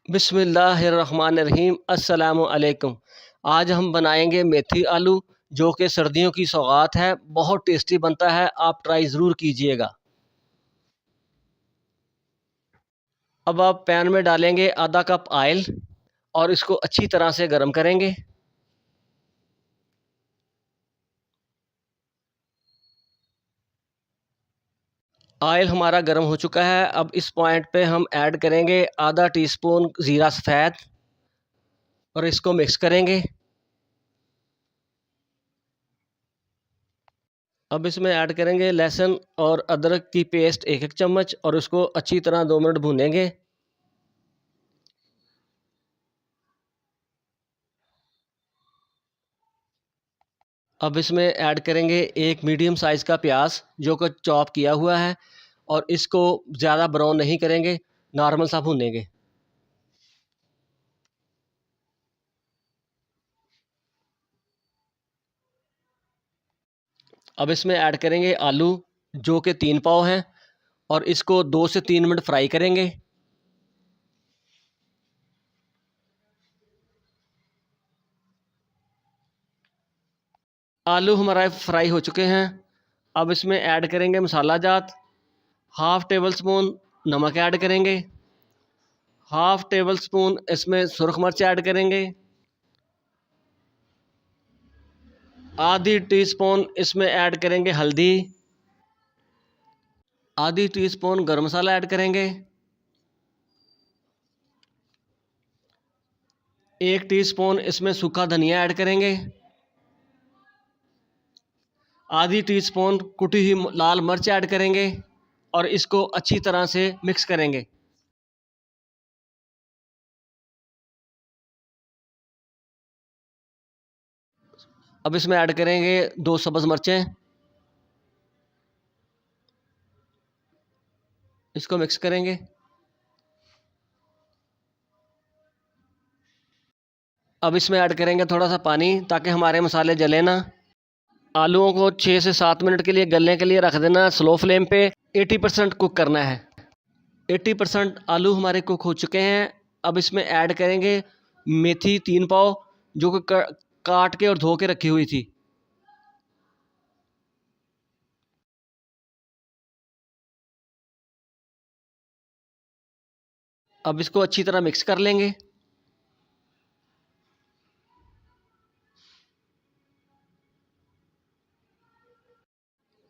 बिस्मिल्लाहिर्रहमानिर्रहीम। अस्सलामु अलैकुम। आज हम बनाएंगे मेथी आलू, जो कि सर्दियों की सौगात है। बहुत टेस्टी बनता है, आप ट्राई ज़रूर कीजिएगा। अब आप पैन में डालेंगे आधा कप ऑयल और इसको अच्छी तरह से गर्म करेंगे। ऑयल हमारा गर्म हो चुका है। अब इस पॉइंट पे हम ऐड करेंगे आधा टीस्पून ज़ीरा सफ़ेद और इसको मिक्स करेंगे। अब इसमें ऐड करेंगे लहसुन और अदरक की पेस्ट एक चम्मच और उसको अच्छी तरह 2 मिनट भूनेंगे। अब इसमें ऐड करेंगे एक मीडियम साइज़ का प्याज जो कि चॉप किया हुआ है और इसको ज़्यादा ब्राउन नहीं करेंगे, नॉर्मल सा भूनेंगे। अब इसमें ऐड करेंगे आलू जो कि 3 पाव हैं और इसको 2 से 3 मिनट फ्राई करेंगे। आलू हमारा फ्राई हो चुके हैं। अब इसमें ऐड करेंगे मसाला जात। हाफ़ टेबल स्पून नमक ऐड करेंगे। हाफ़ टेबल स्पून इसमें सुरख मिर्च ऐड करेंगे। आधी टीस्पून इसमें ऐड करेंगे हल्दी। आधी टीस्पून गरम मसाला ऐड करेंगे। 1 टीस्पून इसमें सूखा धनिया ऐड करेंगे। आधी टीस्पून कुटी हुई लाल मिर्च ऐड करेंगे और इसको अच्छी तरह से मिक्स करेंगे। अब इसमें ऐड करेंगे 2 सब्ज़ मिर्चें। इसको मिक्स करेंगे। अब इसमें ऐड करेंगे थोड़ा सा पानी ताकि हमारे मसाले जले ना। आलूओं को 6 से 7 मिनट के लिए गलने के लिए रख देना स्लो फ्लेम पे। 80% कुक करना है। 80% आलू हमारे कुक हो चुके हैं। अब इसमें ऐड करेंगे मेथी 3 पाव जो कि काट के और धो के रखी हुई थी। अब इसको अच्छी तरह मिक्स कर लेंगे।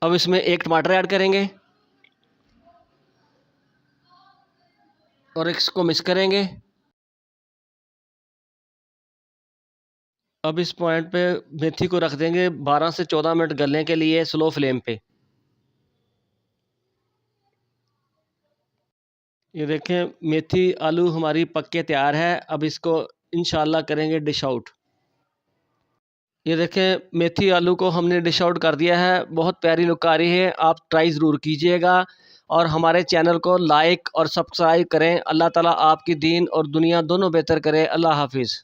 अब इसमें 1 टमाटर ऐड करेंगे और इसको मिक्स करेंगे। अब इस पॉइंट पे मेथी को रख देंगे 12 से 14 मिनट गलने के लिए स्लो फ्लेम पे। ये देखें मेथी आलू हमारी पक के तैयार है। अब इसको इंशाल्लाह करेंगे डिश आउट। ये देखें मेथी आलू को हमने डिश आउट कर दिया है। बहुत प्यारी लुक आ रही है। आप ट्राई ज़रूर कीजिएगा और हमारे चैनल को लाइक और सब्सक्राइब करें। अल्लाह ताला आपकी दीन और दुनिया दोनों बेहतर करे। अल्लाह हाफिज़।